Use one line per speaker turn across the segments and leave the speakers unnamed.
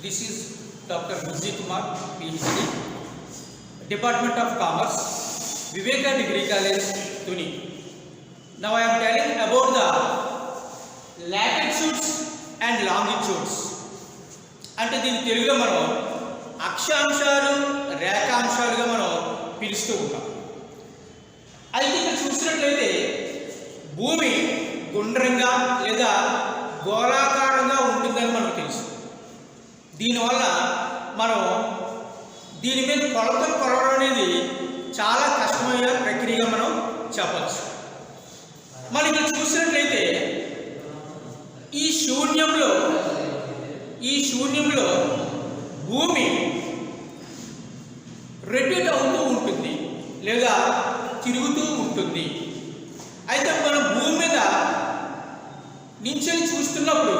This is Dr. Vijay Kumar, PhD, Department of Commerce, Viveka Degree College, Tuni. Now I am telling about the latitudes and longitudes. అంటే దీని తెలుగులో మనం అక్షాంశాలు రేఖాంశాలుగా మనం పిలుస్తూ ఉంటాం. అయితే ఇక్కడ చూసినట్లయితే భూమి గుండ్రంగా లేదా గోళాకారంగా ఉంటుందని మనకు తెలుసు. దీనివల్ల మనం దీని మీద కొలతలు కొలవడం అనేది చాలా కష్టమైన ప్రక్రియగా మనం చెప్పచ్చు. మనం ఇక్కడ చూసినట్లయితే ఈ శూన్యంలో భూమి రొటేట్ అవుతూ ఉంటుంది లేదా తిరుగుతూ ఉంటుంది. అయితే మనం భూమి మీద నించొని చూస్తున్నప్పుడు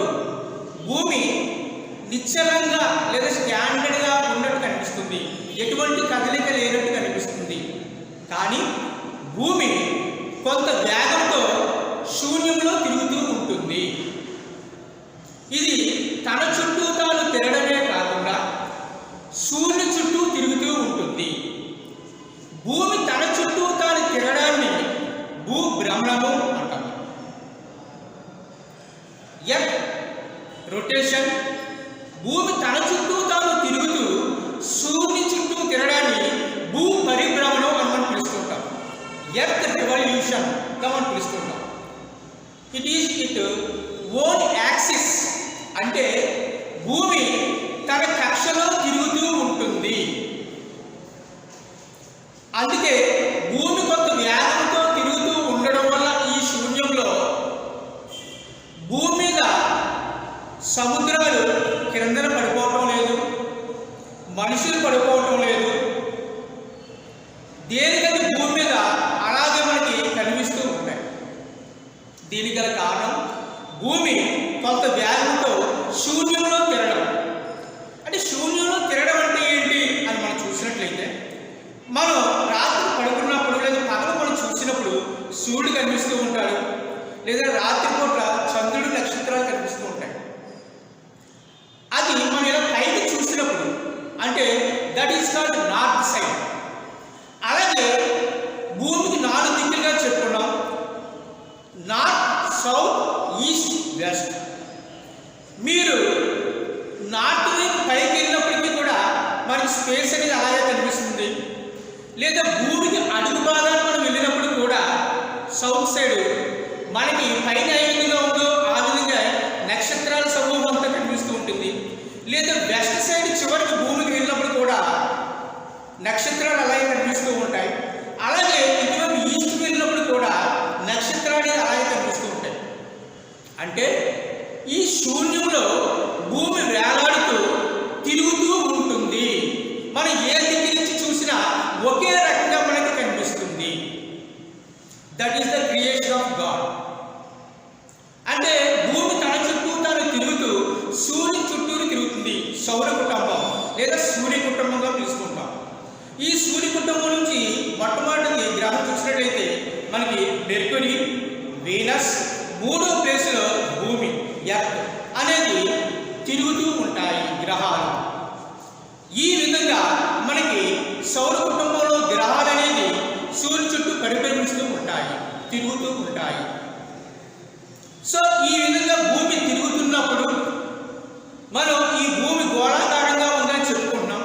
భూమి నిశ్చలంగా లేదా స్టాండర్డ్గా ఉన్నట్టు కనిపిస్తుంది, ఎటువంటి కదలిక లేనట్టు కనిపిస్తుంది. కానీ భూమి కొంత వేగంతో శూన్యంలో తిరుగుతూ ఉంటుంది. ఇది తన చుట్టూ తాను తిరగడమే కాకుండా సూర్యుని చుట్టూ తిరుగుతూ ఉంటుంది. భూమి తన చుట్టూ తాను తిరగడాన్ని భూభ్రమణము అంటారు. ఎర్త్ రొటేషన్, భూమి తన చుట్టూ తాను తిరుగుతూ సూర్యుని చుట్టూ తిరగడాన్ని భూ పరిభ్రమణం అని మనం పిలుస్తుంటాం. ఎర్త్ రెవల్యూషన్ గా మనం పిలుస్తుంటాం. It is it own axis, అంటే భూమి తన కక్షలో తిరుగుతూ ఉంటుంది. అందుకే భూమి కొంత వేగంతో తిరుగుతూ ఉండడం వల్ల ఈ శూన్యంలో భూమి మీద సముద్రాలు క్రిందన పడిపోవటం లేదు, మనుషులు పడిపోవటం లేదు. దేనికది భూమి మీద అలాగే మనకి కనిపిస్తూ ఉంటాయి. దీనికి గల కారణం భూమి కొంత వేగంతో శూన్యంలో తిరగడం. అంటే శూన్యంలో తిరగడం అంటే ఏంటి అని మనం చూసినట్లయితే, మనం రాత్రి పడుకున్నప్పుడు లేదా పగలు మనం చూసినప్పుడు సూర్యుడు కనిపిస్తూ ఉంటాడు, లేదా రాత్రిపూట చంద్రుడు నక్షత్రాలు కనిపిస్తూ ఉంటాయి. అది మనం ఇలా పైకి చూసినప్పుడు అంటే that is called north side. అలాగే భూమికి 4 దిక్కులుగా చెప్పుకున్నాం: నార్త్, సౌత్, ఈస్ట్, వెస్ట్. మీరు నార్త్ వైపు పైకి వెళ్ళినప్పటికీ కూడా మనకి స్పేస్ అనేది అలాగే కనిపిస్తుంది. లేదా భూమికి అడుగు భాగాన్ని మనం వెళ్ళినప్పుడు కూడా సౌత్ సైడ్ మనకి పైన ఏ విధంగా ఉందో ఆ విధంగా నక్షత్రాల సమూహం అంతా కనిపిస్తూ ఉంటుంది. లేదా వెస్ట్ సైడ్ చివరికి భూమికి వెళ్ళినప్పుడు కూడా నక్షత్రాలు అలాగే కనిపిస్తూ ఉంటాయి. అలాగే ఇటువైపు ఈస్ట్ వెళ్ళినప్పుడు కూడా నక్షత్రాలు అలాగే కనిపిస్తూ ఉంటాయి. అంటే ఈ శూన్యంలో భూమి వేలాడుతూ తిరుగుతూ ఉంటుంది. మనం ఏ దిక్కు నుంచి చూసినా ఒకే రకంగా మనకి కనిపిస్తుంది. That is the creation of God. అంటే భూమి తన చుట్టూ తాను తిరుగుతూ సూర్యుని చుట్టూరు తిరుగుతుంది. సౌర కుటుంబం లేదా సూర్య కుటుంబంగా పిలుస్తుంటాం. ఈ సూర్య కుటుంబం నుంచి మొట్టమొదటి గ్రహం చూసినట్లయితే మనకి మెర్క్యూరీ, వీనస్, 3వ ప్లేస్లో భూమి ఎర్త్ అనేది తిరుగుతూ ఉంటాయి గ్రహాలు. ఈ విధంగా మనకి సౌర కుటుంబంలో గ్రహాలు అనేది సూర్యుని చుట్టూ పరిభ్రమిస్తూ ఉంటాయి, తిరుగుతూ ఉంటాయి. సో ఈ విధంగా భూమి తిరుగుతున్నప్పుడు మనం ఈ భూమి గోళాకారంగా ఉందని చెప్పుకుంటున్నాం.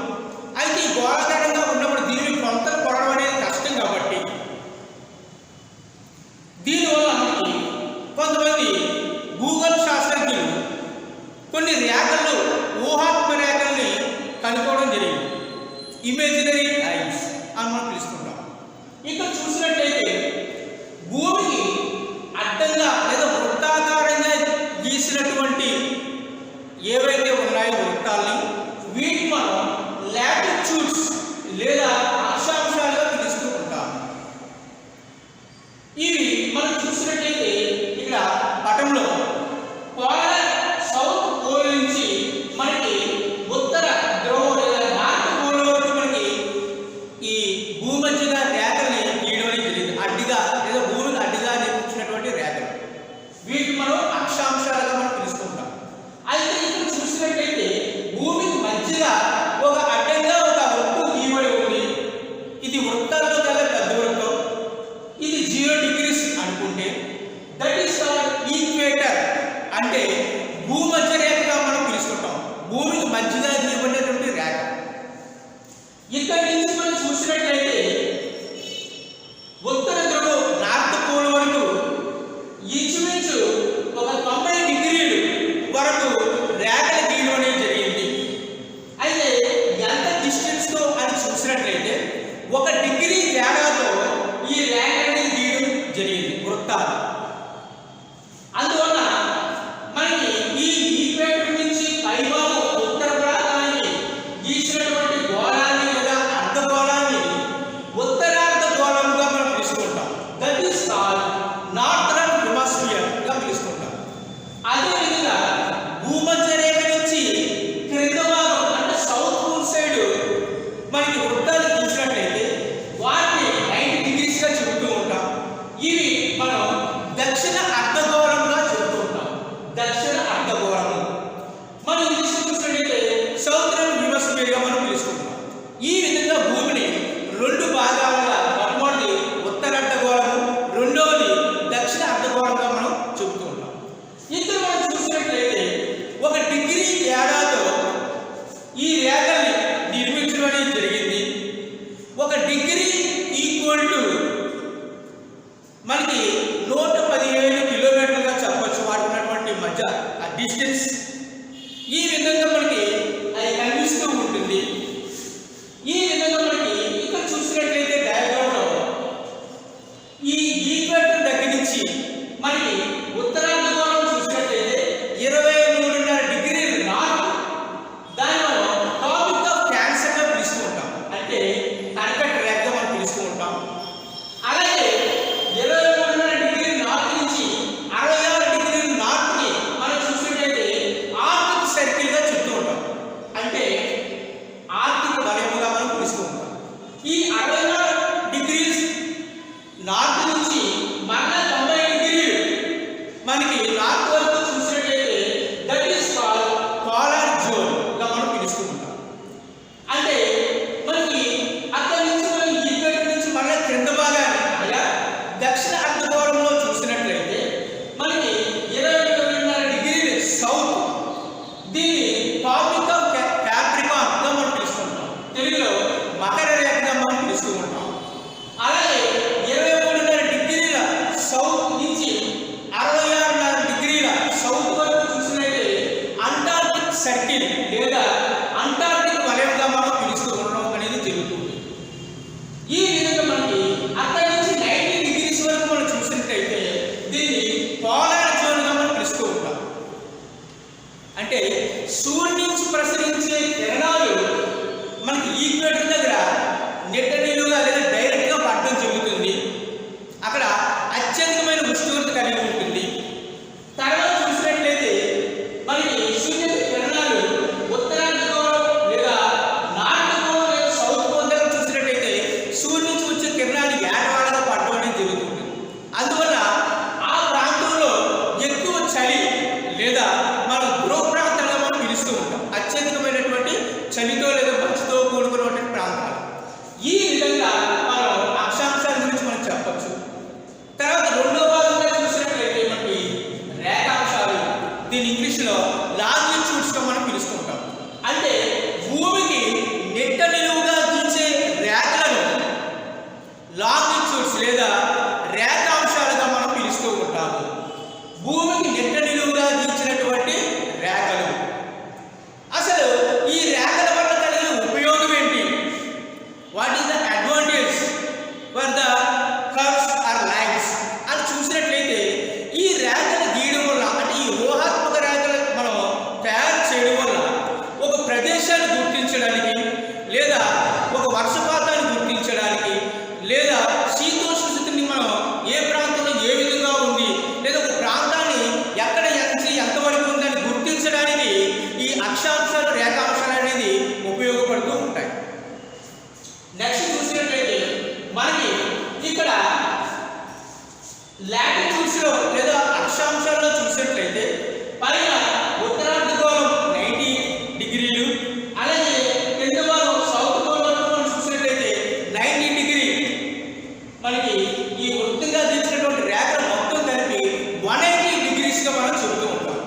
అయితే ఈ గోళాకారంగా ఉన్నప్పుడు దీని కొలతలు కొలవడం అనేది కష్టం కాబట్టి దీనివల్ల మనకి కొంతమంది భూగోళ శాస్త్రజ్ఞులు కొన్ని రేఖలు, ఊహాత్మక రేఖల్ని కనుక్కోవడం జరిగింది. ఇమేజినరీ లైన్స్ అని మనం పిలుస్తుంటాం. ఇక్కడ చూసినట్లయితే భూమికి అడ్డంగా లేదా వృత్తాకారంగా గీసినటువంటి ఏవైతే ఉన్నాయో వృత్తాలని, వీటిని మనం లాటిట్యూడ్స్ లేదా అక్షాంశాలుగా పిలుస్తూ ఉంటాం. ఇవి మనం చూసినట్లయితే ఇక్కడ పటంలో పోలార్ సౌత్ పోల్ నుంచి మనకి ఉత్తర ధ్రువం లేదా నార్త్ పోల్ వరకు మనకి ఈ భూమధ్యగా రేఖల్ని గీయడం జరిగింది. అడ్డిగా లేదా భూమికి అడ్డిగా నిర్మించినటువంటి రేఖలు, వీటిని మనం అక్షాంశాలుగా మనం పిలుస్తుంటాం. అయితే ఇక్కడ చూసినట్లయితే భూమికి ఇక్కడ లాటిట్యూడ్స్ లో లేదా అక్షాంశాల్లో చూసినట్లయితే పైన ఉత్తరార్ధగోళం 90 డిగ్రీలు, అలాగే కింద భాగం సౌత్ గోళంలో మనం చూసినట్లయితే 90 డిగ్రీ. మనకి ఈ వృత్తంగా దించినటువంటి రేఖలు మొత్తం కలిపి 180 డిగ్రీస్ గా మనం చెబుతూ ఉంటాం.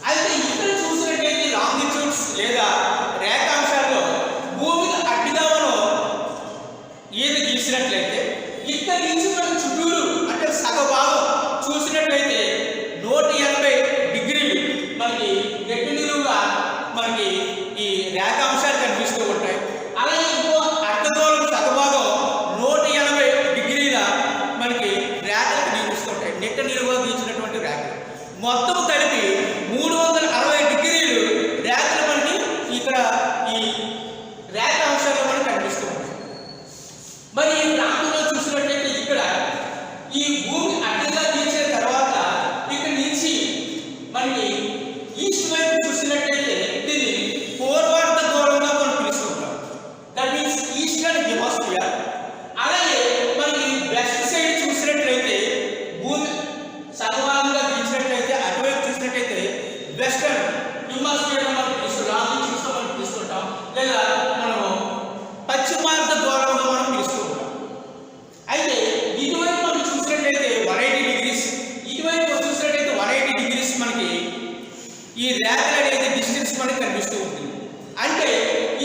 అయితే ఇక్కడ చూసినట్లయితే లాంగిట్యూడ్స్ లేదా రేఖాంశాల్లో భూమికి అడ్డుగా మనం ఏది గీసినట్లయితే ఇక్కడ నుంచి మనం చుట్టూరు అంటే సగభాగం చూసినట్లయితే 180 డిగ్రీలు మనకి నెట్టు నిలువుగా మనకి ఈ రేఖాంశాలు కనిపిస్తూ ఉంటాయి. అలాగే ఇంకో అర్ధగోళం సగభాగం 180 డిగ్రీల మనకి రేఖలు కనిపిస్తుంటాయి. నెట్టు నిలువుగా గీసినటువంటి రేఖలు మొత్తం కలిపి 360 డిగ్రీలు రేఖలు మనకి ఇక్కడ ఈ రేఖాంశాలు మనకి కనిపిస్తూ ఉంటాయి. మరి ఈ ప్రాంతంలో చూసినట్లయితే ఇక్కడ ఈ భూమి అడ్డంగా తీసిన తర్వాత ఇక్కడ నుంచి మనకి ఈస్ట్ వైపు చూసినట్లయితే దీన్ని పూర్వార్ధగోళంగా మనం పిలుస్తుంటాం. That means eastern hemisphere. అలాగే మనకి వెస్ట్ సైడ్ చూసినట్లయితే భూమి సగభాగంగా తీసినట్లయితే అటువైపు చూసినట్లయితే వెస్టర్న్ హెమిస్ఫియర్ మనం పిలుస్తుంటాం లేదా మనం పశ్చిమార్ధగోళంగా మనం పిలుస్తూ ఉంటాం. అయితే ఇటువైపు మనం చూసినట్లయితే 180 డిగ్రీస్, ఇటువైపు చూసినట్లయితే 180 డిగ్రీస్ మనకి ఈ రేఖలు అనేది డిస్టెన్స్ మనకి కనిపిస్తూ ఉంటుంది. అంటే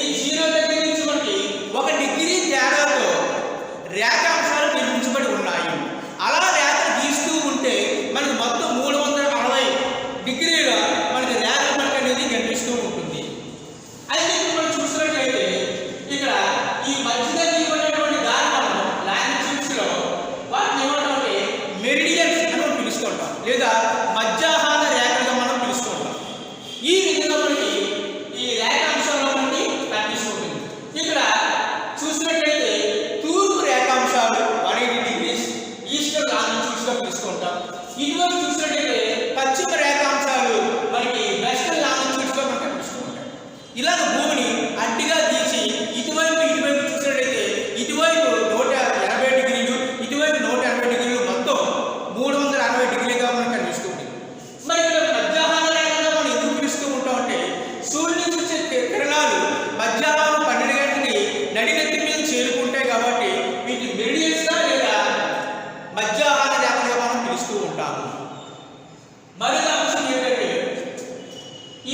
ఈ 0 దగ్గర నుంచి మనకి 1 డిగ్రీ తేడాతో రేఖాంశాలు నిర్మించబడి ఉన్నాయి. అలా రేఖలు గీస్తూ ఉంటే మనకి మొత్తం 360 డిగ్రీల మనకి రేఖ మనకి అనేది కనిపిస్తూ ఉంటుంది. అయితే ఇప్పుడు మనం చూసినట్లయితే ఇక్కడ ఈ మధ్యగా గీయబడినటువంటి దారి మనం లాంగిట్యూడ్స్ లో వాటిని ఏమంటామంటే మెరిడియన్స్ అని మనం పిలుస్తుంటాం లేదా మధ్యాహ్న రేఖలుగా మనం పిలుస్తుంటాం. ఈ విధంగా మనకి ఈ రేఖాంశాల్లో మనకి కనిపిస్తుంది. ఇక్కడ చూసినట్లయితే తూర్పు రేఖాంశాలు 180 డిగ్రీస్ ఈస్టర్న్ లాంగిట్యూడ్స్ గా పిలుస్తుంటాం. ఇటువైపు చూసినట్లయితే పశ్చిమ రేఖాంశాలు మనకి వెస్టర్న్ లాంగిట్యూడ్స్ గా మనకి కనిపిస్తూ ఉంటాయి. ఇలాగ భూమిని అడ్డుగా తీసి ఇటువైపు చూసినట్లయితే ఇటువైపు 180 డిగ్రీలు, ఇటువైపు 180 డిగ్రీలు, మొత్తం 360 డిగ్రీలుగా మనకు కనిపిస్తూ ఉంటుంది. మరి ఇక్కడ మధ్యాహ్న రేఖగా మనం ఎందుకు పిలుస్తూ ఉంటాం అంటే సూర్యుడి నుంచి వచ్చే కిరణాలు మధ్యాహ్నం 12 గంటలకి నడినెత్తి మీద చేరుకుంటాయి కాబట్టి వీటి మెరిడియన్స్ గా లేదా మధ్యాహ్న రేఖగా మనం పిలుస్తూ ఉంటాము. మరొక అంశం ఏంటంటే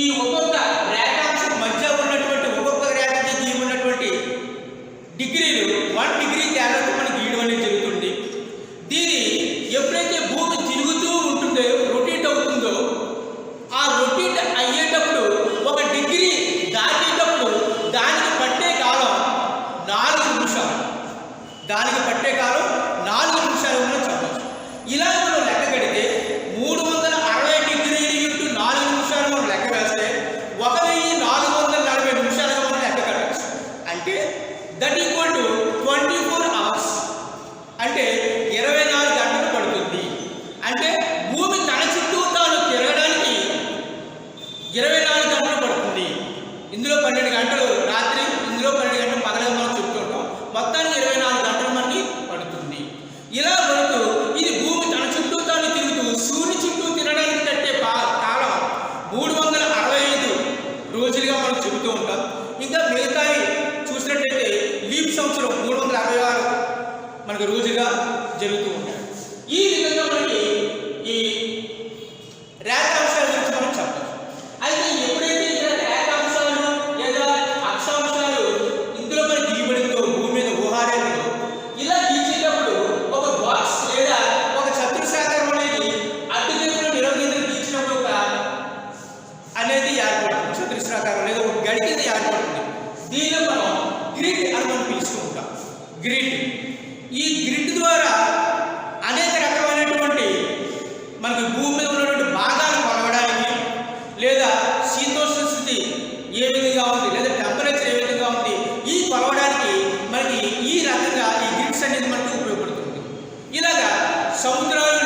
ఈ ఒక్కొక్క రేఖాంశం మధ్య ఉన్నటువంటి ఒక్కొక్క రేఖకి గీయబడినటువంటి డిగ్రీలు 1 డిగ్రీ తేడాతో మనకి గీయడం అనేది జరుగుతుంది. దీని ఎప్పుడైతే భూమి తిరుగుతూ ఉంటుందో రొటేట్ అవుతుందో ఆ రొటేట్ అయ్యేటప్పుడు 1 డిగ్రీ దాటేటప్పుడు దానికి పట్టే కాలం 4 నిమిషాలు. దానికి పట్టే కాలం 4 నిమిషాలు మనం చెప్పచ్చు. ఇలా మనం లెక్క కడితే 360 డిగ్రీలు ఇంటూ 4 నిమిషాలు మనం లెక్క వేస్తే 1440 నిమిషాలుగా మనం లెక్క కట్టచ్చు. అంటే దట్ ఈక్వల్ టు 24 అవర్స్, అంటే 24 గంటలు పడుతుంది. అంటే భూమి తన చుట్టూ తాను తిరగడానికి 24 గంటలు పడుతుంది. ఇందులో 12 గంటలు రాత్రి, ఇందులో 12 గంటలు పగలగా మనం చెప్తుంటాం. మొత్తానికి 24 గంటలు మనకి పడుతుంది. ఇలా పడుతూ ఇది భూమి తన చుట్టూ తాను తిరుగుతూ సూర్యుని చుట్టూ తిరగడానికి కట్టే కాలం 365 రోజులుగా మనం చెబుతూ ఉంటాం. ఇంకా మిగతావి చూసినట్లయితే లీప్ సంవత్సరం 366 మనకు రోజుగా జరుగుతూ ఉంటాయి. ఈ విధంగా మనకి ఈ రేఖాంశాల గురించి మనం చెప్పచ్చు. అయితే ఎప్పుడైతే ఇక్కడ రేఖాంశాలు లేదా అక్షాంశాలు ఇందులో మనకి గీయబడిందో భూమి మీద ఊహారేఖలు ఇలా గీచేటప్పుడు ఒక బాక్స్ లేదా ఒక చతురస్రాకారం అనేది అడ్డుగీతలు నిలువుగీతలు గీచినప్పుడు ఒక అనేది ఏర్పడుతుంది. చతురస్రాకారం లేదా ఒక గడి కింద ఏర్పడుతుంది. దీనిలో మనం గ్రిడ్ అని మనం పిలుస్తూ ఉంటాం. గ్రిడ్. ఈ గ్రిడ్ ద్వారా అనేక రకమైనటువంటి మనకి భూమి మీద ఉన్నటువంటి భాగాలు కొలవడానికి లేదా శీతోష్ణ స్థితి ఏ విధంగా ఉంది లేదా టెంపరేచర్ ఏ విధంగా ఉంది ఈ కొలవడానికి మనకి ఈ రకంగా ఈ గ్రిడ్స్ అనేది మనకి ఉపయోగపడుతుంది. ఇలాగా సముద్రాలు